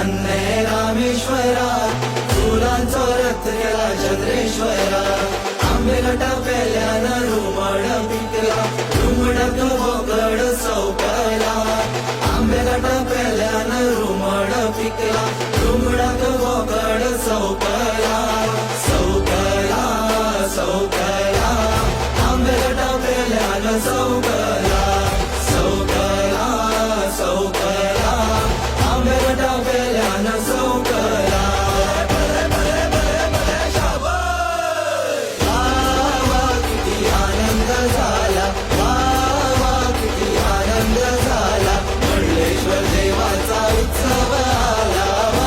अन्ने रामेश्वरा फुलांचो रथ गेला चंद्रेश्वरा आंबेला टाकल्यानं रुमड पिकला रुमडक बोकड सौकला आंबेला टाकल्यानं रुमड पिकला